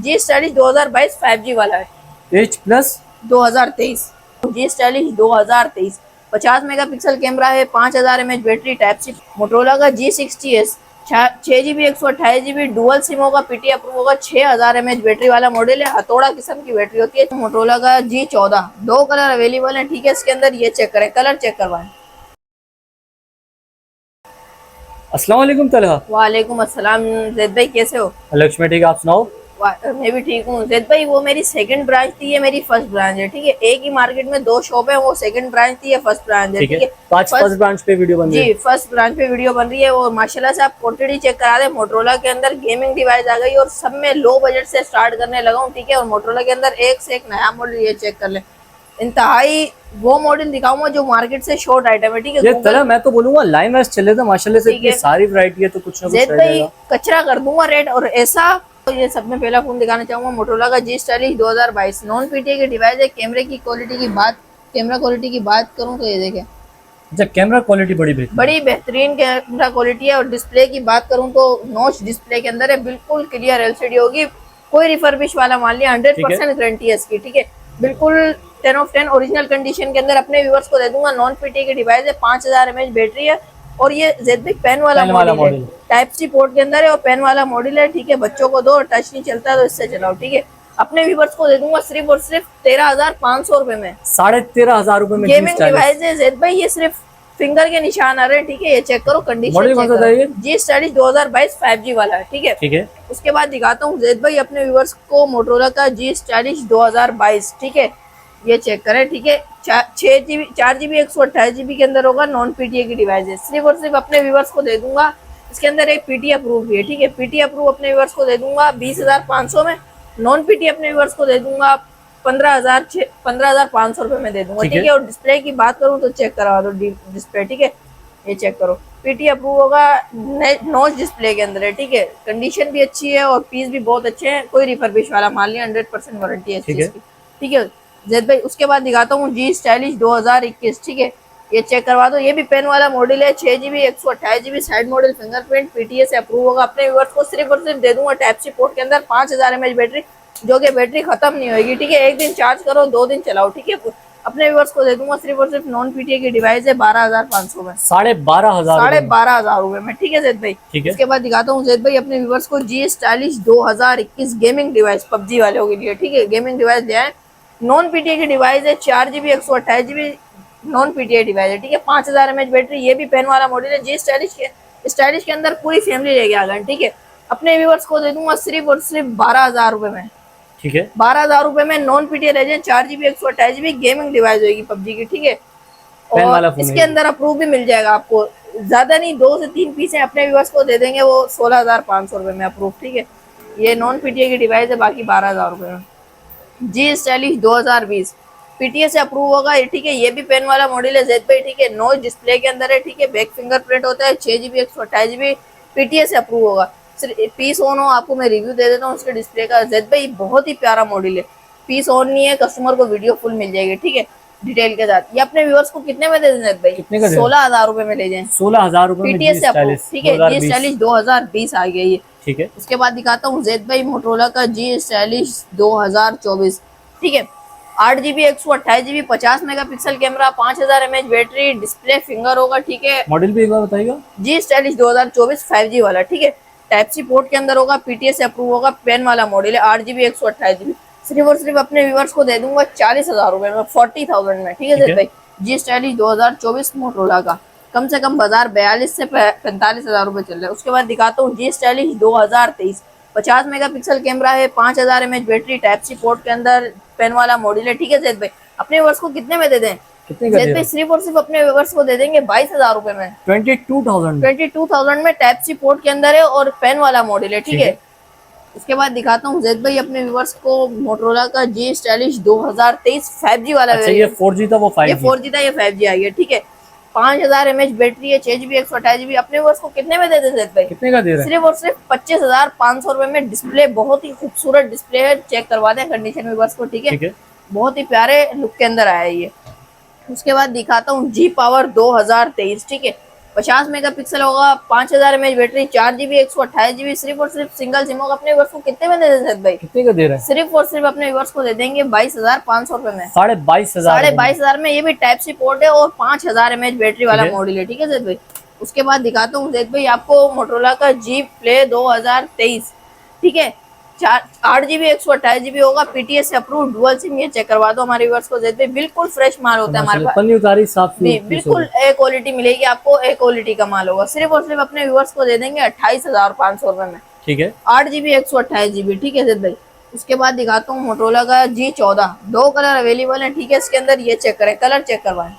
जी stylish 2022 5G वाला है। H plus 2023 G stylish 2023 50 megapixel camera है, 5000 mAh battery, type C. Motorola का G60s 6GB 128GB dual SIM होगा, PT approve होगा, 6000 mAh battery वाला model है। हथौड़ा किस्म की बैटरी होती है। मोटरोला का G14 दो कलर अवेलेबल है, ठीक है। इसके अंदर ये चेक करें, कलर चेक करवाएं। अस्सलाम वालेकुम तलहा। वालेकुम अस्सलाम। जैद भाई कैसे हो? लक्ष्मी ठीक है, आप सुनाओ। मैं भी ठीक हूँ। जैद भाई वो मेरी सेकंड ब्रांच थी, ये मेरी फर्स्ट ब्रांच है, ठीक है। एक ही मार्केट में दो शॉप है, वो सेकंड ब्रांच थी, ये फर्स्ट ब्रांच है, ठीक है। फर्स्ट ब्रांच पे वीडियो बन रही है। जी फर्स्ट ब्रांच पे वीडियो बन रही है और माशाल्लाह से आप क्वांटिटी चेक करा दे। मोटरोला के अंदर गेमिंग डिवाइस आ गई और सब में लो बजट से स्टार्ट करने लगा हूँ, ठीक है। और मोटरोला के अंदर एक से एक नया मॉडल, ये चेक कर ले। इंतहाई वो मॉडल दिखाऊंगा जो मार्केट से शॉर्ट आइटम है, ठीक है। ये तरह मैं तो बोलूंगा लाइन वाइज चले थे माशाल्लाह से, इतनी सारी वैरायटी है तो कुछ ना कुछ रह जाएगा। कचरा कर दूंगा रेट और ऐसा। तो ये सब में पहला फोन दिखाना चाहूंगा, मोटरोला का जी स्टाइलिश 2022 नॉन पीटीए की डिवाइस है। कैमरा क्वालिटी की बात करूं तो ये देखें। अच्छा, कैमरा क्वालिटी बड़ी बेहतरीन कैमरा क्वालिटी है। और डिस्प्ले की बात करूं तो नॉच डिस्प्ले के अंदर है, बिल्कुल क्लियर एलसीडी होगी, कोई रिफर्बिश वाला माल नहीं, 100% गारंटी है इसकी, ठीक है। बिल्कुल 10 ऑफ 10 ओरिजिनल कंडीशन के अंदर अपने व्यूअर्स को दे दूंगा। नॉन पीटीए की डिवाइस है, 5000 mAh बैटरी है और ये जेडबिग पेन वाला मॉडल है। टाइप सी पोर्ट के अंदर है और पेन वाला मॉडल है, ठीक है। बच्चों को दो, टच नहीं चलता तो इससे चलाओ, ठीक है। अपने व्यूअर्स को दे दूंगा सिर्फ और सिर्फ 13,500 रुपए में। 13,500 रुपए में गेमिंग डिवाइस है जेड भाई, ये सिर्फ फिंगर के निशान आ रहे हैं, ठीक है। ये चेक करो, कंडीशन जी स्टाइलिश 2022 5G वाला है, ठीक है, ठीक है। उसके बाद दिखाता हूँ जेड भाई अपने व्यूअर्स को मोटरोला का जी स्टाइलिश 2022, ठीक है। ये चेक करें, ठीक है। 6GB 4GB 128GB के अंदर होगा, नॉन पीटीए की डिवाइस है। सिर्फ और सिर्फ अपने व्यूअर्स को दे दूंगा। इसके अंदर एक पीटी अप्रूव भी है, ठीक है। पीटी अप्रूव अपने व्यूअर्स को दे दूंगा 20,500 में। नॉन पीटी अपने व्यूअर्स को दे दूंगा 15,500 रुपए में दे दूंगा, ठीक है। और डिस्प्ले की बात करूँ तो चेक करवा दो डिस्प्ले, ठीक है। ये चेक करो, पीटी अप्रूव होगा, नॉच डिस्प्ले के अंदर है, ठीक है। कंडीशन भी अच्छी है और पीस भी बहुत अच्छे हैं, कोई रिफर्बिश वाला माल नहीं, 100% वारंटी है इस चीज की, ठीक है जैद भाई। उसके बाद दिखाता हूँ जी स्टाइलिश 2021, ठीक है। ये चेक करवा दो, ये भी पेन वाला मॉडल है, 6GB 128GB side model, fingerprint, PTA से अप्रूव होगा। अपने व्यूअर्स को सिर्फ और सिर्फ दे दूंगा टाइप सी पोर्ट के अंदर 5000 mAh बैटरी, जो कि बैटरी खत्म नहीं होगी, ठीक है। एक दिन चार्ज करो, 2 दिन चलाओ, ठीक है। अपने व्यूअर्स को दे दूंगा सिर्फ और सिर्फ नॉन पीटीए की डिवाइस है 12,500 में, 12,500 रुपए में, ठीक है जैद भाई। इसके बाद दिखाता हूँ जैद भाई अपने व्यूअर्स को जी स्टाइलिश 2021 गेमिंग डिवाइस, पबजी वालों के लिए, ठीक है। गेमिंग डिवाइस ले आए, नॉन पीटीए की डिवाइस है, 4GB 128GB non PTA device है, ठीक है। 5000 mAh बैटरी, ये भी पेन वाला मॉडल है। जी स्टाइलिश के अंदर पूरी फैमिली लेके आ गए, ठीक है। अपने व्यूअर्स को दे दूंगा सिर्फ और सिर्फ 12,000 रुपए में, ठीक है। 12,000 रुपए में non PTA legend 4GB 128GB gaming device होगी पबजी की, ठीक है। और इसके अंदर अप्रूव भी मिल जाएगा आपको, ज्यादा नहीं, 2 से 3 पीस है। अपने व्यूअर्स को दे देंगे वो 16,500 रुपए में अप्रूव, ठीक है। ये नॉन पीटीए की डिवाइस है, बाकी 12,000 रुपए में। जी स्टाइलिश 2020 पीटीए से अप्रूव होगा, ठीक है। ये भी पेन वाला मॉडल है जेड भाई, ठीक है। नॉच डिस्प्ले के अंदर है, ठीक है। बैक फिंगरप्रिंट होता है, 6GB 128GB पीटीए से अप्रूव होगा। सिर्फ पीस ऑन हो, आपको मैं रिव्यू दे देता हूँ उसके डिस्प्ले का। जेड भाई बहुत ही प्यारा मॉडल है, पीस ऑन नहीं है, कस्टमर को वीडियो फुल मिल जाएगी, ठीक है, डिटेल के साथ। ये अपने व्यूअर्स को कितने में दे दें जेड भाई? 16,000 रुपए में ले जाए, 16,000 रुपए पीटीए से अप्रूव, ठीक है। जी स्टाइलिश 2020 आ गया ये, ठीक है। उसके बाद दिखाता हूँ जेड भाई मोटरोला का जी स्टाइलिश 2024, ठीक है। 8GB 128GB 50 megapixel camera, 5000 mAh battery, display finger होगा, ठीक है। मॉडल भी एक बार बताइएगा। जी स्टाइलिश 2024 5G वाला, ठीक है। टाइप सी पोर्ट के अंदर होगा, पीटीए से अप्रूव होगा, पेन वाला मॉडल है, 8GB 128GB। सिर्फ और सिर्फ अपने व्यूअर्स को दे दूंगा 40,000 रुपए में, 40,000 में, ठीक है भाई। जी स्टाइलिश 2024 मोटरोला का कम से कम बाजार 42 से 45,000 रुपए चल रहा है। उसके बाद दिखाता हूँ जी स्टाइलिश 2023 50 मेगापिक्सल कैमरा है, 5000 mAh battery, type C port के अंदर, पेन वाला मॉडल है, ठीक है जेद भाई। अपने व्यूअर्स को कितने में दे दें? जेद भाई सिर्फ और सिर्फ अपने व्यूअर्स को दे देंगे 22,000 रुपए में, 22,000 में, टाइप सी पोर्ट के अंदर है और पेन वाला मॉडल है, ठीक है। उसके बाद दिखाता हूँ जेद भाई अपने व्यूअर्स को मोटरोला का जी स्टाइलिश 2023 5G वाला। अच्छा, ये 4G था, वो 5G, ये 4G था, ये 5G आ गया, ठीक है। 5000 mAh बैटरी है, 6GB 128GB। अपने व्यूअर्स को कितने में दे दें जेद भाई? कितने का दे रहे हैं? सिर्फ और सिर्फ 25,500 रुपए में। डिस्प्ले बहुत ही खूबसूरत डिस्प्ले है, चेक करवा दें कंडीशन व्यूअर्स को, ठीक है। बहुत ही प्यारे लुक के अंदर आया ये। उसके बाद दिखाता हूँ जी पावर 2023, ठीक है। 50 मेगापिक्सल होगा, 5000 mAh बैटरी, 4 GB 128 GB, सिर्फ और सिर्फ सिंगल सिम होगा। अपने व्यूअर्स को कितने में दे देंगे भाई? कितने का दे रहे हैं? सिर्फ और सिर्फ अपने व्यूअर्स को दे देंगे 22,500 रुपए में। 22,500 22,500 में। ये भी टाइप सी पोर्ट है और 5000 mAh बैटरी वाला मॉडल है, ठीक है जैद भाई। उसके बाद दिखाता हूँ जैद भाई आपको मोटरोला का जी प्ले 2023, ठीक है। 8 GB 128 GB होगा, पीटीएस से अप्रूव, डुअल सिम। ये चेक करवा दो हमारे व्यूअर्स को जैद भाई, बिल्कुल फ्रेश माल होता है हमारे पास, पन्नी उतारी साफ बिल्कुल ए क्वालिटी मिलेगी आपको, ए क्वालिटी का माल होगा। सिर्फ और सिर्फ अपने व्यूअर्स को दे देंगे 28,500 रुपए में, ठीक है। 8 GB 128 GB, ठीक है जैद भाई। उसके बाद दिखाता हूँ मोटरोला का G14, 2 कलर अवेलेबल है, ठीक है। इसके अंदर ये चेक करें, कलर चेक करवाएं,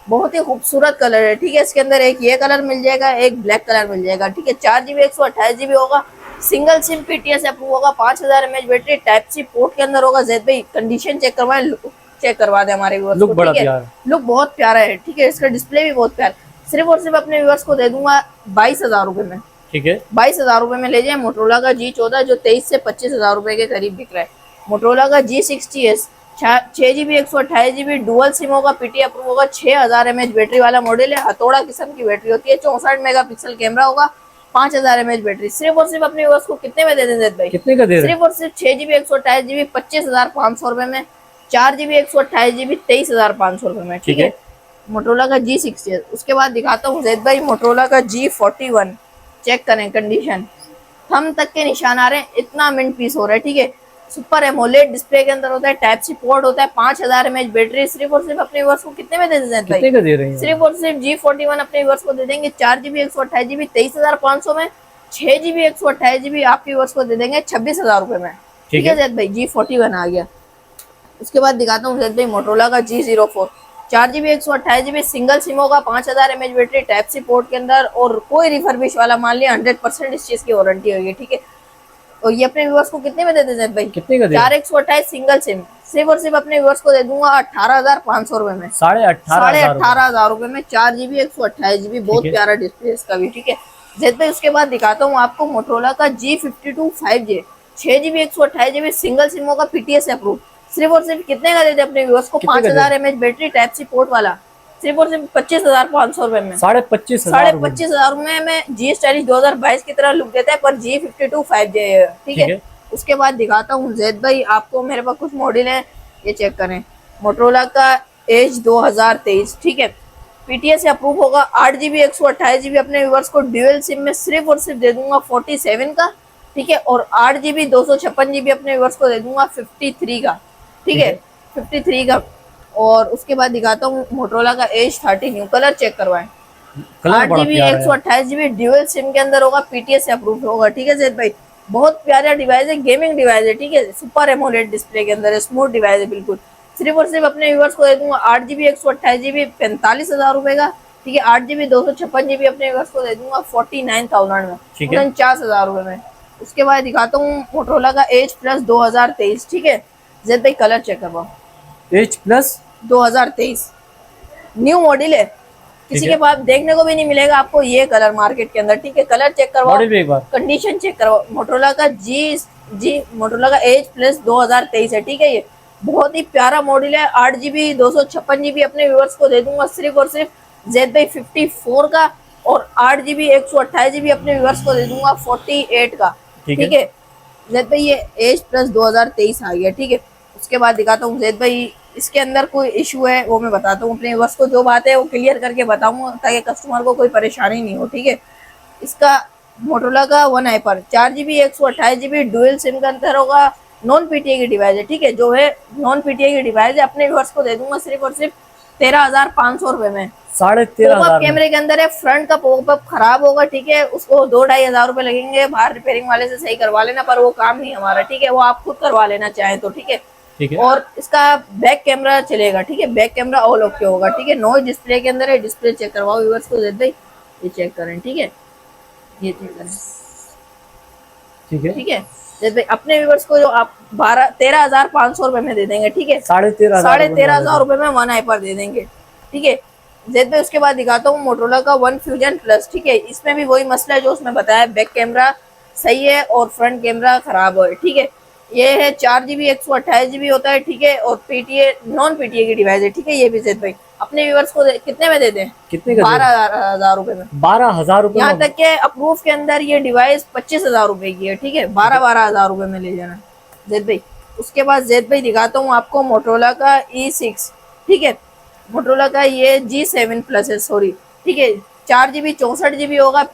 बहुत ही खूबसूरत कलर है, ठीक है। इसके अंदर एक ये कलर मिल जाएगा, एक ब्लैक कलर मिल जाएगा, ठीक है। 4 GB 128 GB होगा, सिंगल सिम, पीटीएस अप्रूव होगा, 5000 mAh battery, type C port के अंदर होगा जैद भाई। कंडीशन चेक करवाएं, लुक चेक करवा दे हमारे व्यूअर्स को, ठीक है। लुक बहुत प्यारा है, ठीक है। इसका डिस्प्ले भी बहुत प्यारा। सिर्फ और सिर्फ अपने व्यूअर्स को दे दूंगा 22,000 रुपए में, ठीक है। 22,000 रुपए में ले जाए मोटरोला का G14, जो 23 से 25,000 रुपए के करीब बिक रहा है। मोटरोला का G60s, 6 GB 128 GB, dual SIM होगा, पीटी अप्रूव होगा, 6000 mAh बैटरी वाला मॉडल है, हथौड़ा किस्म की बैटरी होती है, 64 मेगापिक्सल कैमरा होगा, 5000 mAh बैटरी। सिर्फ और सिर्फ अपने व्यूअर्स को कितने में दे दें भाई? कितने का दे रहे हैं? सिर्फ और सिर्फ 6 GB 128 GB 25,500 रुपए में, 4 GB 128 GB 23,500 रुपए में, ठीक है। मोटरोला का G60। उसके बाद दिखाता हूँ जैद भाई मोटरोला का G41, चेक करें कंडीशन, थंब तक के निशान आ रहे हैं, इतना मिनट पीस हो रहा है, ठीक है। सुपर एमोलेड डिस्प्ले के अंदर होता है, टाइप सी पोर्ट होता है, 5000 mAh बैटरी। सिर्फ और सिर्फ अपने व्यूअर्स को कितने में दे देते हैं भाई? कितने का दे रहे हैं? सिर्फ और सिर्फ G41 अपने व्यूअर्स को दे देंगे 4 GB 128 GB 23,500 में, 6 GB 128 GB आपके व्यूअर्स को दे देंगे 26,000 रुपए में, ठीक है जैद भाई। G41 आ गया। उसके बाद दिखाता हूँ जैद भाई मोटरोला का G04, 4 GB 128 GB, single SIM होगा, 5000 mAh battery, type C port के अंदर, और कोई रिफर्बिश वाला मान लिया, 100% इस चीज की वारंटी होगी, ठीक है। और ये अपने व्यूअर्स को कितने में दे देते हैं भाई? कितने का? 4/128 सिंगल सिम, सिर्फ और सिर्फ अपने व्यूअर्स को दे दूंगा 18,500 रुपए में, 18,500 रुपए में, 4 GB 128 GB, बहुत प्यारा डिस्प्ले इसका भी, ठीक है जैद भाई। उसके बाद दिखाता हूँ आपको मोटरोला का G52 5J, 6 GB 128 GB, single SIM होगा, पीटीएस अप्रूव। सिर्फ और सिर्फ कितने का देते अपने व्यूअर्स को? 5000 mAh battery, type C port वाला, सिर्फ और सिर्फ 25,500 रुपए में, 25,500 रुपए में। G स्टाइलिश 2022 की तरह लुक देता है, पर G52 5J है, ठीक है। उसके बाद दिखाता हूँ जैद भाई आपको, मेरे पास कुछ मॉडल है, ये चेक करें। मोटरोला का एज 2023, ठीक है, पीटीएस से अप्रूव होगा, 8 GB 128 GB, अपने व्यूअर्स को ड्यूअल सिम में सिर्फ और सिर्फ दे दूंगा 47 का, ठीक है। और 8 GB 256 GB अपने व्यूअर्स को दे दूंगा 53 का, ठीक है, 53 का। और उसके बाद दिखाता हूँ मोटरोला का एज 30 न्यू, कलर चेक करवाएं, 8 GB 128 GB, ड्यूअल सिम के अंदर होगा, पीटीएस से अप्रूव होगा, ठीक है जैद भाई। बहुत प्यारा डिवाइस है, गेमिंग डिवाइस है, ठीक है, सुपर एमोलेड डिस्प्ले के अंदर है, स्मूथ डिवाइस है बिल्कुल। सिर्फ और सिर्फ अपने व्यूअर्स को दे दूंगा 8 GB 128 GB 45,000 रुपए का, ठीक है। 8 GB 256 GB अपने व्यूअर्स को दे दूंगा 49,000 में, 49,000 रुपए में। उसके बाद दिखाता हूँ मोटरोला का एज प्लस 2023, ठीक है जैद भाई, कलर चेक करवाओ, एज प्लस 2023 न्यू मॉडल है, किसी के पास देखने को भी नहीं मिलेगा आपको ये कलर मार्केट के अंदर, ठीक है। कलर चेक करवाओ, कंडीशन चेक करवाओ। मोटरोला का मोटरोला का एज प्लस 2023 है, ठीक है। ये बहुत ही प्यारा मॉडल है, 8 GB 256 GB अपने व्यूअर्स को दे दूंगा सिर्फ और सिर्फ जेड भाई 54 का, और 8 GB 128 GB अपने व्यूअर्स को दे दूंगा 48 का, ठीक है जेड भाई। ये एज प्लस 2023 आ गया, ठीक है। उसके बाद दिखाता हूँ जेड भाई, इसके अंदर कोई इशू है वो मैं बताता हूँ अपने व्यूअर्स को, जो बात है वो क्लियर करके बताऊंगा ताकि कस्टमर को कोई परेशानी नहीं हो, ठीक है। इसका मोटरोला का one hyper 4 GB 128 GB dual SIM का अंदर होगा, नॉन पीटीए की डिवाइस है, ठीक है। जो है नॉन पीटीए की डिवाइस है, अपने व्यूअर्स को दे दूंगा सिर्फ और सिर्फ 13,500 रुपए में। 13,500 कैमरे के अंदर है, फ्रंट का पॉपअप खराब होगा, ठीक है, उसको 2-2.5 हजार रुपए लगेंगे, बाहर रिपेयरिंग वाले से सही करवा लेना, पर वो काम नहीं हमारा, ठीक है, वो आप खुद करवा लेना चाहें तो, ठीक है। और इसका बैक कैमरा चलेगा, ठीक है, बैक कैमरा ऑल ओके होगा, ठीक है। नॉइज डिस्प्ले के अंदर है, डिस्प्ले चेक करवाओ व्यूअर्स को दे दे, ये चेक करें, ठीक है, ये चेक करें, ठीक है। जैसे अपने व्यूअर्स को जो आप 13,500 रुपए में दे देंगे, ठीक है, 13,500 रुपए में वन हाइपर दे देंगे, ठीक है जेड। उसके बाद दिखाता हूँ मोटरोला का वन फ्यूजन प्लस, ठीक है। इसमें भी वही मसला है जो उसमें बताया, बैक कैमरा सही है और फ्रंट कैमरा खराब है, ठीक है। ये है 4 GB 128 GB होता है, ठीक है, और पीटीए नॉन पीटीए की डिवाइस है, ठीक है। ये भी जेड भाई अपने व्यूअर्स को कितने में दे दें? कितने का? 12,000 रुपए में। 12,000 रुपए यहाँ में। तक के अप्रूव के अंदर ये डिवाइस 25,000 रुपए की है, ठीक है। 12,000 रुपए में ले जाना जैद भाई। उसके बाद जैद भाई दिखाता हूँ आपको मोटरोला का E6, ठीक है। मोटरोला का ये G7 प्लस है, सॉरी, ठीक है। 4 GB 64 GB होगा,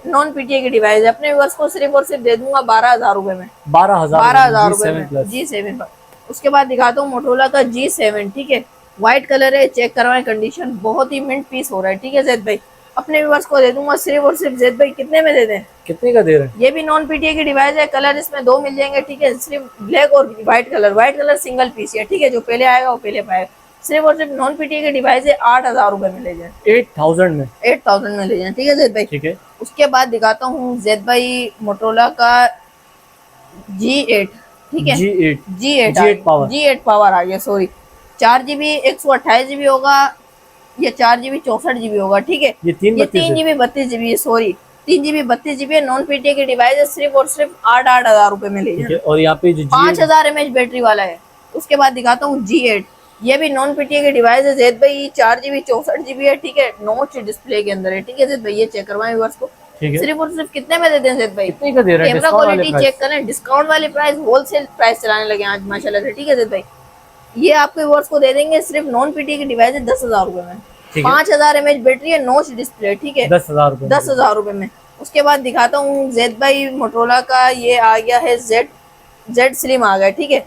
नॉन PTA की डिवाइस है। अपने व्यूअर्स को सिर्फ और सिर्फ दे दूंगा 12,000 रुपए में। 12,000 रुपए में G7। उसके बाद दिखाता हूँ मोटरोला का G7, ठीक है। व्हाइट कलर है, चेक करवाएं, कंडीशन बहुत ही मिंट पीस हो रहा है, ठीक है जैद भाई। अपने व्यूअर्स को दे दूंगा सिर्फ और सिर्फ जैद भाई कितने में दे दें? कितने का दे रहे हैं? ये भी नॉन PTA की डिवाइस है, कलर इसमें 2 मिल जाएंगे, ठीक है। सिर्फ ब्लैक और व्हाइट कलर सिंगल पीस है, ठीक है। जो पहले आएगा वो पहले पाएगा। सिर्फ और सिर्फ नॉन PTA की डिवाइस है, 8,000 रुपए में ले जाए। 8,000 में? 8,000 में ले जाए, ठीक है जैद भाई। ठीक है। उसके बाद दिखाता हूँ जैद भाई मोटरोला का G8, ठीक है। G8 पावर आ गया, सॉरी। 4 GB 128 GB होगा, ये 4 GB 64 GB होगा, ठीक है। ये 3 GB 32 GB है, सॉरी 3 GB 32 GB है। नॉन PTA की डिवाइस है, सिर्फ और सिर्फ 8,000 रुपए में ले जाए। और यहाँ पे 5000 mAh बैटरी वाला है। उसके बाद दिखाता हूँ G8, ये भी नॉन PTA की डिवाइस है जैद भाई। 4 GB 64 GB है, ठीक है। नॉच डिस्प्ले के अंदर है, ठीक है जैद भाई। ये चेक करवाएं व्यूअर्स को, सिर्फ और सिर्फ कितने में देते हैं जैद भाई? कितने का दे रहे हैं? कैमरा क्वालिटी चेक करें, डिस्काउंट वाली प्राइस, होलसेल प्राइस चलाने लगे आज माशाल्लाह से, ठीक है जैद भाई। ये आपके व्यूअर्स को दे देंगे सिर्फ नॉन PTA की डिवाइस है 10,000 रुपए में। 5000 mAh बैटरी है, नॉच डिस्प्ले, ठीक है। 10,000 रुपए में। उसके बाद दिखाता हूँ जैद भाई मोटरोला का ये आ गया है जेड स्लिम आ गया, ठीक है।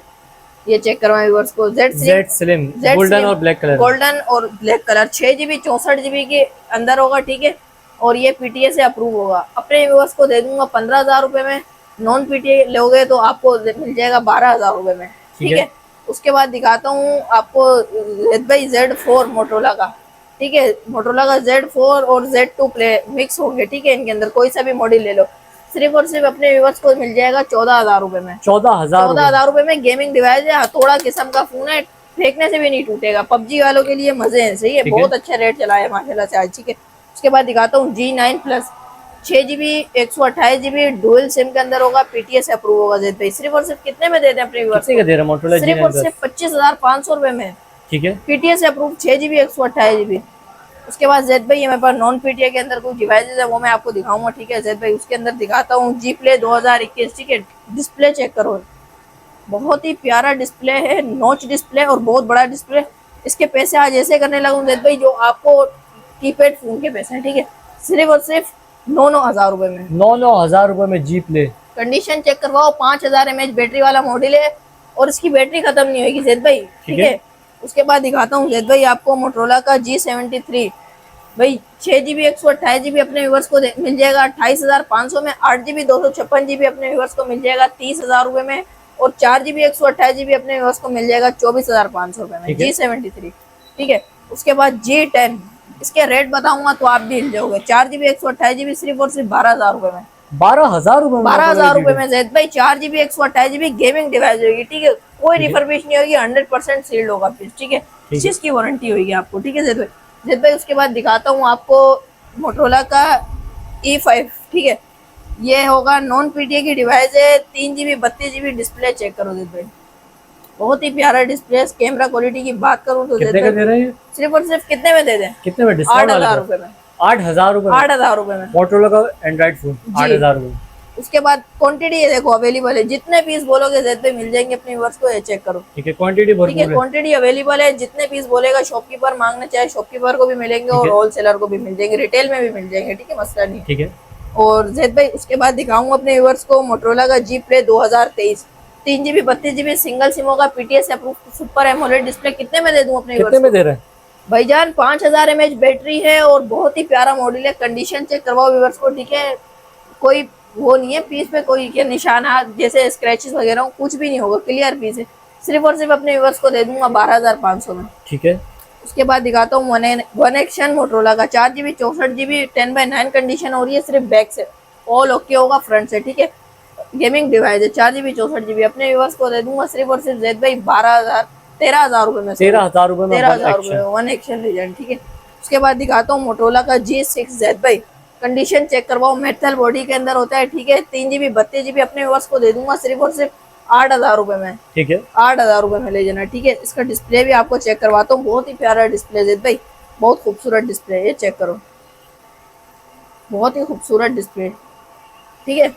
ये चेक करवाएं व्यूअर्स को, जेड स्लिम गोल्डन और ब्लैक कलर 6 GB 64 GB के अंदर होगा, ठीक है। और ये PTA से अप्रूव होगा। अपने व्यूअर्स को दे दूंगा 15,000 रुपए में। नॉन PTA लोगे तो आपको मिल जाएगा 12,000 रुपए में, ठीक है। उसके बाद दिखाता हूँ आपको जैद भाई Z4 मोटरोला का, ठीक है। मोटरोला का Z4 और Z2 प्ले मिक्स होंगे, ठीक है। इनके अंदर कोई सा भी मॉडल ले लो, सिर्फ और सिर्फ अपने व्यूअर्स को मिल जाएगा 14,000 रुपए में। 14,000 रुपए में गेमिंग डिवाइस है, हथौड़ा किस्म का फोन है, फेंकने से भी नहीं टूटेगा। PUBG वालों के लिए मजे हैं, सही है। बहुत अच्छा रेट चला है माशाल्लाह से आज, ठीक है। उसके बाद दिखाता हूँ G9 plus 6 GB 128 GB dual SIM के अंदर होगा, PTA से अप्रूव होगा जैद भाई। सिर्फ और सिर्फ कितने में देते हैं अपने व्यूअर्स को? सिर्फ और सिर्फ 25,500 रुपए में, ठीक है। PTA से अप्रूव 6 GB 128 GB। उसके बाद जैद भाई मेरे पास नॉन PTA के अंदर कुछ डिवाइसेज है, वो मैं आपको दिखाऊंगा, ठीक है जैद भाई। उसके अंदर दिखाता हूँ G Play 2021, ठीक है। डिस्प्ले चेक करो, बहुत ही प्यारा डिस्प्ले है, नॉच डिस्प्ले और बहुत बड़ा डिस्प्ले। इसके पैसे आज ऐसे करने लगूँ जैद भाई जो आपको कीपैड फोन के पैसे हैं, ठीक है। सिर्फ और सिर्फ 9,000 रुपए में। 9,000 रुपए में G Play। कंडीशन चेक करवाओ, 5000 mAh बैटरी वाला मॉडल है और इसकी बैटरी खत्म नहीं होगी जैद भाई, ठीक है। उसके बाद दिखाता हूँ जैद भाई आपको मोटरोला का G73 भाई। 6 GB 128 GB अपने व्यूअर्स को मिल जाएगा 28,500 में। 8 GB 256 GB अपने व्यूअर्स को मिल जाएगा 30,000 रुपए में। और 4 GB 128 GB अपने व्यूअर्स को मिल जाएगा 24,500 रुपए में, G73, ठीक है। उसके बाद G10, इसके रेट बताऊंगा तो आप भी हिल जाओगे। 4 GB 128 GB सिर्फ और सिर्फ 12,000 रुपए में। 12,000 रुपए में जैद भाई 4 GB 128 GB गेमिंग डिवाइस होगी, ठीक है। कोई रिफर्बिश नहीं होगी, 100% सील्ड होगा पीस, ठीक है। इस चीज की वारंटी होगी आपको, ठीक है जैद भाई। उसके बाद दिखाता हूँ आपको मोटरोला का E5, ठीक है। ये होगा नॉन PTA की डिवाइस है, 3 GB 32 GB डिस्प्ले चेक करो जैद भाई, बहुत ही प्यारा डिस्प्ले। कैमरा क्वालिटी की बात करूँ तो कितने का दे रहे हैं? सिर्फ और सिर्फ कितने में दे दें? कितने में? 8,000 रुपए में। 8,000 रुपए? 8,000 रुपए में मोटरोला का एंड्रॉइड फोन 8,000 रुपए। उसके बाद क्वांटिटी ये देखो अवेलेबल है, जितने पीस बोलोगे जैद भाई मिल जाएंगे अपने व्यूअर्स को, ये चेक करो, ठीक है। क्वांटिटी भरपूर है, क्वांटिटी अवेलेबल है। जितने पीस बोलेगा शॉपकीपर मांगना चाहे शॉपकीपर को भी मिलेंगे और होलसेलर को भी मिल जाएंगे, रिटेल में भी मिल जाएंगे, ठीक है, मसला नहीं, ठीक है। और जैद भाई उसके बाद दिखाऊंगा अपने व्यूअर्स को मोटरोला का G Play 2023 3 GB 32 GB single SIM होगा, PTA से अप्रूव, सुपर एमोलेड डिस्प्ले। कितने में दे दूं अपने व्यूअर्स को? कितने में दे रहे हैं भाईजान? 5000 mAh बैटरी है और बहुत ही प्यारा मॉडल है। कंडीशन चेक करवाओ व्यूअर्स को, ठीक है। कोई वो नहीं है पीस पे, कोई के निशाना जैसे स्क्रैचेस वगैरह कुछ भी नहीं होगा, क्लियर पीस है। सिर्फ और सिर्फ अपने व्यूअर्स को दे दूंगा 12,500 में, ठीक है। उसके बाद दिखाता हूँ वन एक्शन मोटरोला का 4 GB 64 GB 10/9 कंडीशन हो रही है, सिर्फ बैक से ऑल ओके होगा, फ्रंट से, ठीक है। गेमिंग डिवाइस है, 4 GB 64 GB अपने व्यूअर्स को दे दूंगा सिर्फ और सिर्फ जैद भाई 13,000 रुपए में। 13,000 रुपए में 13,000 रुपए में वन एक्शन लीजेंड, ठीक है। उसके बाद दिखाता हूँ मोटरोला का G6 जैद भाई। कंडीशन चेक करवाओ, मेटल बॉडी के अंदर होता है, ठीक है। 3 GB 32 GB अपने व्यूअर्स को दे दूंगा सिर्फ और सिर्फ 8,000 रुपए में, ठीक है। 8,000 रुपए में ले जाना, ठीक है। इसका डिस्प्ले भी आपको चेक करवाता हूँ, बहुत ही प्यारा डिस्प्ले जैद भाई। बहुत खूबसूरत डिस्प्ले है, ये चेक करो, बहुत ही खूबसूरत डिस्प्ले, ठीक है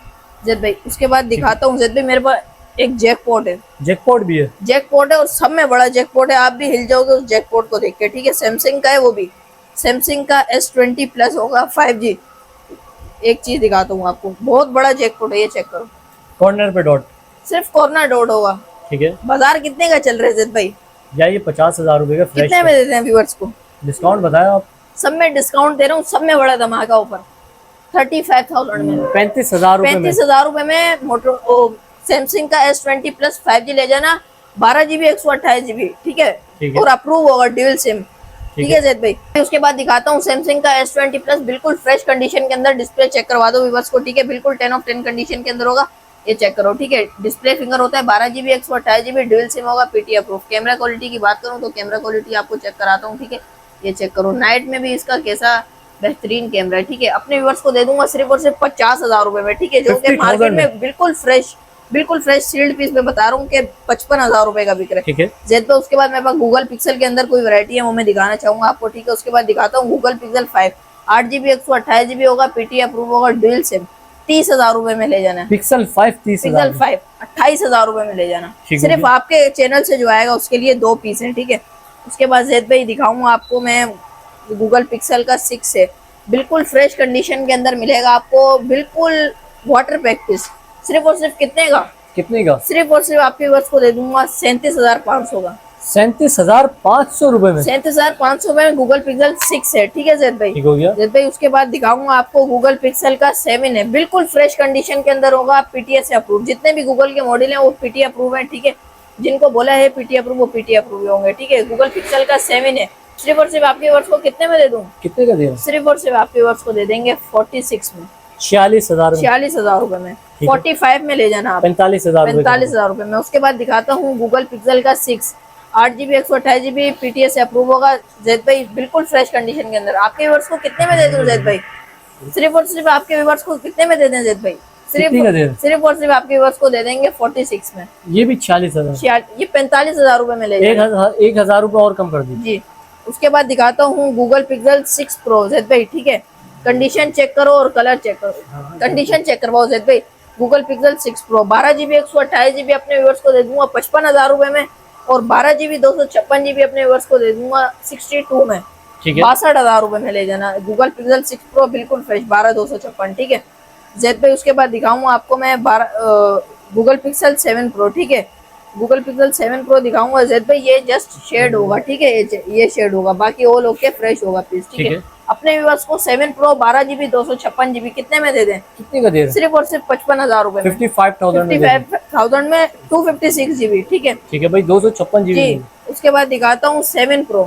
जैद भाई। उसके बाद दिखाता हूँ जैद भाई, मेरे पास एक जैकपॉट है, जैकपॉट भी है, जैकपॉट है और सब में बड़ा जैकपॉट है, आप भी हिल जाओगे उस जैकपॉट को देख के, ठीक है। सैमसंग का है वो भी, सैमसंग का S20 प्लस होगा 5G। एक चीज दिखाता हूँ आपको, बहुत बड़ा जैकपॉट है, ये चेक करो, कॉर्नर पे डॉट, सिर्फ कॉर्नर डॉट होगा। ठीक है। बाजार कितने का चल रहा है जैद भाई? या ये 50,000 रुपए का फ्रेश कितने में देते हैं व्यूअर्स को? डिस्काउंट बताया आप? सब में डिस्काउंट दे रहा हूँ, सब में बड़ा धमाका ऑफर, 35,000 में, 35,000 रुपए में। 35,000 रुपए में मोटर सैमसंग का S20 प्लस 5G ले जाना, 12 GB 128 GB, ठीक है, ठीक है। और अप्रूव होगा ड्यूल सिम, ठीक है जैद भाई। उसके बाद दिखाता हूँ सैमसंग का S20 प्लस, बिल्कुल फ्रेश कंडीशन के अंदर, डिस्प्ले चेक करवा दो व्यूअर्स को, ठीक है, बिल्कुल 10 ऑफ 10 कंडीशन के अंदर होगा, ये चेक करो, ठीक है। डिस्प्ले फिंगर होता है, 12 GB 128 GB, ड्यूल सिम होगा, PT अप्रूव। कैमरा क्वालिटी की बात करूँ तो कैमरा क्वालिटी आपको चेक कराता हूँ, ठीक है, ये चेक करो, नाइट में भी इसका कैसा बेहतरीन कैमरा है, ठीक है। अपने व्यूअर्स को दे दूंगा सिर्फ और सिर्फ 50,000 रुपए में, ठीक है, जो कि मार्केट में बिल्कुल फ्रेश सील्ड पीस में बता रहा हूँ कि 55,000 रुपए का बिक रहा है, ठीक है जेड पे। उसके बाद मेरे पास गूगल पिक्सल के अंदर कोई वैरायटी है वो मैं दिखाना चाहूंगा आपको, ठीक है। उसके बाद दिखाता हूँ गूगल पिक्सल 5, 8 GB 128 GB होगा, PT अप्रूव होगा, ड्यूल सिम, 30,000 रुपए में ले जाना है। पिक्सल 5 30,000, पिक्सल 5 28,000 रुपए में ले जाना, ठीक सिर्फ आपके चैनल से जो आएगा उसके लिए 2 पीस है, ठीक है। उसके बाद जेड भाई दिखाऊंगा आपको मैं गूगल पिक्सल का 6 है, बिल्कुल फ्रेश कंडीशन के अंदर मिलेगा आपको, बिल्कुल वाटर पैक पीस, सिर्फ और सिर्फ कितने का? सिर्फ और सिर्फ आपके वर्ष को दे दूंगा 37,500 का, 37,500 रुपए में, 37,500 में गूगल पिक्सल 6 है, ठीक है जेद भाई, ठीक हो गया। जेद भाई उसके बाद दिखाऊंगा आपको गूगल पिक्सल का 7 है, बिल्कुल फ्रेश कंडीशन के अंदर होगा, PTA से अप्रूव। जितने भी गूगल के मॉडल हैं वो PT अप्रूव है, ठीक है, जिनको बोला है PT अप्रूव वो PT अप्रूव होंगे, ठीक है। गूगल पिक्सल का 7 है, सिर्फ और सिर्फ आपके वर्ष को कितने में दे दूं? कितने का दे रहा? सिर्फ और सिर्फ आपके वर्ष को दे देंगे 46 में, 46,000 रुपए में, 45 में ले जाना आप, 45,000 रुपए में। उसके बाद दिखाता हूँ गूगल पिक्सल का 6, 8 GB 128 GB, PTA से अप्रूव होगा जैद भाई, बिल्कुल फ्रेश कंडीशन के अंदर। आपके व्यूअर्स को कितने में दे दूं जैद भाई? सिर्फ और सिर्फ आपके व्यूअर्स को कितने में दे दें जैद भाई? सिर्फ और सिर्फ आपके व्यूअर्स को दे देंगे 46 में। ये भी 46,000, ये 45,000 रुपए में ले जाएंगे, 1,000 रुपए और कम कर दीजिए जी। उसके बाद दिखाता हूँ गूगल पिक्सल 6 Pro जैद भाई, ठीक है, कंडीशन चेक करो और कलर चेक करो, कंडीशन चेक करवाओ जैद भाई। Google pixel 6 Pro 12 GB 128 GB अपने व्यूअर्स को दे दूंगा 55,000 रुपए में, और 12 GB 256 GB अपने व्यूअर्स को दे दूंगा 62 में, ठीक है, 62,000 रुपए में ले जाना। गूगल पिक्सल 6 Pro बिल्कुल फ्रेश 12,256, ठीक है जैद भाई। उसके बाद दिखाऊंगा आपको मैं गूगल पिक्सल 7 Pro, ठीक है, गूगल पिक्सल 7 Pro दिखाऊंगा जैद भाई, ये जस्ट शेड होगा, ठीक है, ये शेड होगा, बाकी ऑल ओके फ्रेश होगा पीस, ठीक है। अपने व्यूअर्स को 7 Pro 12 GB 256 GB कितने में दे दें? कितने का दे रहे? सिर्फ और सिर्फ 55,000 रुपए में, 55,000 में 256 GB, ठीक है, ठीक है भाई, 256 GB। उसके बाद दिखाता हूँ 7 Pro,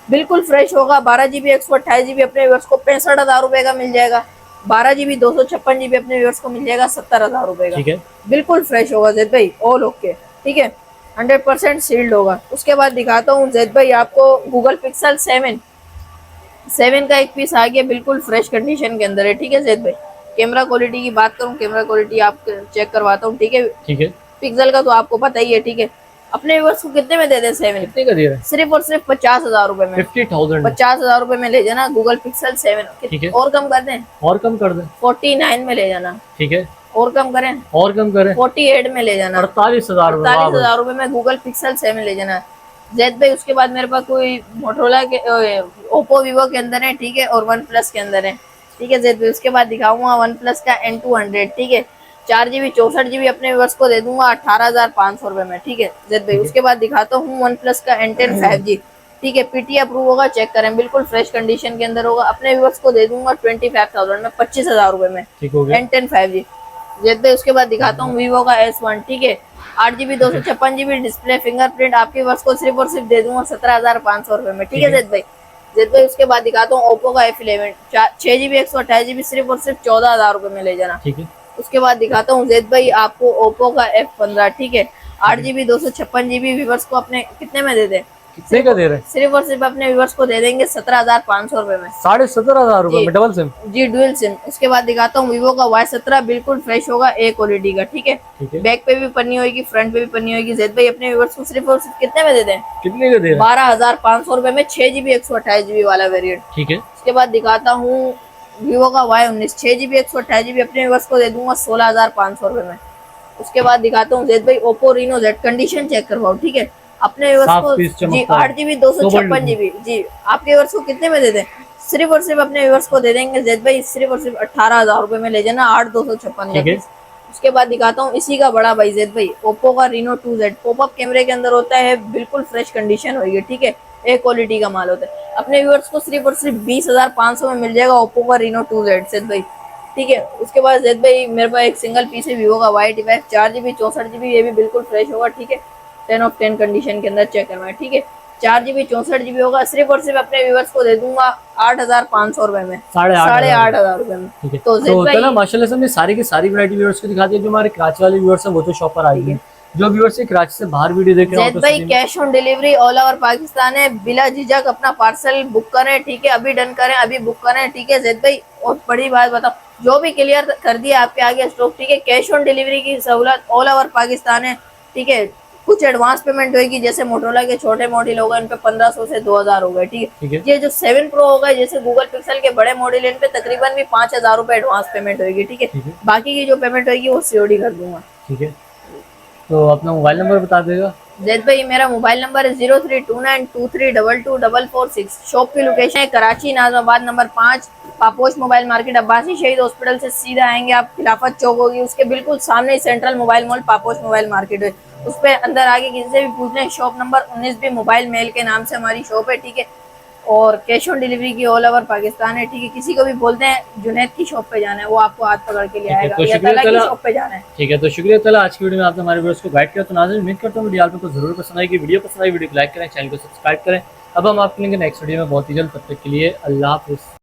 बिल्कुल फ्रेश होगा, 12 GB 128 GB अपने व्यूअर्स को 65,000 रुपए का मिल जाएगा, 12 GB 256 GB अपने व्यूअर्स को मिल जाएगा 70,000 रुपए का, ठीक है, बिल्कुल फ्रेश होगा जैद भाई, ऑल ओके, ठीक है, 100% सील्ड होगा। उसके बाद दिखाता हूँ जैद भाई आपको गूगल पिक्सल 7 का एक पीस आ गया, बिल्कुल फ्रेश कंडीशन के अंदर है, ठीक है जैद भाई। कैमरा क्वालिटी की बात करूँ, कैमरा क्वालिटी आप चेक करवाता हूँ, ठीक है, पिक्सल का तो आपको पता ही है, ठीक है। अपने व्यूअर्स को कितने में दे दें 7? कितने का दे रहे हैं? सिर्फ और सिर्फ 50,000 रुपए में, 50,000 रुपए में ले जाना गूगल पिक्सल 7, ठीक है, और कम कर दें, 49 में ले जाना, ठीक है, और कम करें 48 में ले जाना, 48,000 रुपए में गूगल पिक्सल 7 ले जाना जैद भाई। उसके बाद मेरे पास कोई मोटरोला के ओप्पो वीवो के अंदर है, ठीक है, और वन प्लस के अंदर है, ठीक है जैद भाई। उसके बाद दिखाऊंगा वन प्लस का N200, ठीक है, 4 GB 64 GB अपने व्यूअर्स को दे दूंगा 18,500 रुपए में, ठीक है जैद भाई। उसके बाद दिखाता हूँ वन प्लस का N10 5G, ठीक है, PT अप्रूव होगा, चेक करें, बिल्कुल फ्रेश कंडीशन के अंदर होगा, अपने व्यूअर्स को दे दूंगा 25,000 में, 25,000 रुपए में, N10 5G जैद भाई। उसके बाद दिखाता हूँ वीवो का S1, ठीक है, 8 GB 256 GB डिस्प्ले, फिंगरप्रिंट, आपके वर्ष को सिर्फ और सिर्फ दे दूंगा 17,500 रुपए में, ठीक है जैद भाई। उसके बाद दिखाता हूँ ओप्पो का F11 6 GB 128 GB सिर्फ और सिर्फ 14,000 रुपए में ले जाना, ठीक है। उसके बाद दिखाता हूँ जैद भाई आपको ओप्पो का F15, ठीक है, 8 GB 256 GB व्यूअर्स को अपने कितने में दे दें? कितने का दे रहे हैं? सिर्फ और सिर्फ अपने व्यूअर्स को दे देंगे 17,500 रुपए में। 17,500 रुपए में डबल सिम? जी डुअल सिम। उसके बाद दिखाता हूँ वीवो का Y17 बिल्कुल फ्रेश होगा, ए क्वालिटी का, ठीक है। ठीक है। बैक पे भी पन्नी होगी, फ्रंट पे भी पन्नी होगी। जैद भाई अपने व्यूअर्स को सिर्फ और सिर्फ कितने में दे दें? कितने का दे रहे हैं? 12,500 रुपए में 6GB 128GB वाला वेरिएंट। ठीक है। उसके बाद दिखाता हूँ वीवो का Y19 6GB 128GB अपने व्यूअर्स को दे दूंगा 16,500 रुपए में। उसके बाद दिखाता हूँ जैद भाई Oppo Reno Z, condition check करवाओ, ठीक है। अपने व्यूअर्स को जी 8GB 256GB जी आपके व्यूअर्स को कितने में दे दें? सिर्फ और सिर्फ अपने व्यूअर्स को दे देंगे जैद भाई सिर्फ और सिर्फ 18,000 रुपए में ले जाना, 8,256। उसके बाद दिखाता हूँ इसी का बड़ा भाई जैद भाई ओप्पो का Reno 2Z पॉपअप कैमरे के अंदर होता है, बिल्कुल फ्रेश कंडीशन होगी, ठीक है। ए क्वालिटी का माल होता है। अपने व्यूअर्स को सिर्फ और सिर्फ 20,500 में मिल जाएगा ओप्पो का Reno 2Z जैद भाई, ठीक है। उसके बाद जैद भाई मेरे पास एक सिंगल पीस है वीवो का Y25 4GB 64GB, ये भी बिल्कुल फ्रेश होगा, ठीक है। 10 ऑफ 10 कंडीशन के अंदर चेक करना है, ठीक है। 4GB 64GB होगा, सिर्फ और सिर्फ अपने व्यूअर्स को दे दूंगा 8,500 रुपए में, 8,500 रुपए में। तो ना माशाल्लाह से हमने सारी की सारी वैरायटी व्यूअर्स को दिखा दी। जो हमारे कराची वाले व्यूअर्स हैं वो तो शॉप पर आएंगे, जो व्यूअर्स से कराची से बाहर वीडियो देख रहे हैं भाई cash on delivery all over Pakistan है, बिला झिझक अपना पार्सल बुक करें, ठीक है। अभी डन करें, अभी बुक करें, ठीक है जैद भाई। और बड़ी बात बताओ, जो भी क्लियर कर दिया आपके आगे स्टॉक, ठीक है। कैश ऑन डिलीवरी की सहूलत ऑल ओवर पाकिस्तान है, ठीक है। कुछ एडवांस पेमेंट होगी, जैसे मोटरोला के छोटे मॉडल होगा इन पे 1500 से 2000 होगा, ठीक है। ये जो 7 Pro होगा, जैसे गूगल पिक्सल के बड़े मॉडल इन पे तकरीबन भी 5,000 रुपए एडवांस पेमेंट होगी, ठीक है। बाकी की जो पेमेंट होगी वो COD कर दूंगा, ठीक है। तो अपना मोबाइल नंबर बता देगा जैद भाई। मेरा मोबाइल नंबर है 032923224446। शॉप की लोकेशन है Karachi Najmabad number 5, Paposh mobile market, Abbasi शहीद हॉस्पिटल से सीधा आएंगे आप, खिलाफत चौक होगी, उसके बिल्कुल सामने central mobile mall Paposh mobile market है। उस पे अंदर आगे किसी से भी पूछ लें, शॉप नंबर 19 भी मोबाइल मेल के नाम से हमारी शॉप है, ठीक है। और कैश ऑन डिलीवरी की ऑल ओवर पाकिस्तान है, ठीक है। किसी को भी बोलते हैं जुनैद की शॉप पे जाना है, वो आपको हाथ पकड़ के ले आएगा, या तला की शॉप पे जाना है, ठीक है। तो शुक्रिया तला, आज की वीडियो में आपने हमारे व्यूअर्स को गाइड किया। तो नाज़रीन उम्मीद करता हूँ वीडियो आपको जरूर पसंद आएगी। वीडियो पसंद आई वीडियो को लाइक करें, चैनल को सब्सक्राइब करें। अब हम आपके लिए नेक्स्ट वीडियो में बहुत ही जल्द, तब तक के लिए अल्लाह हाफिज़।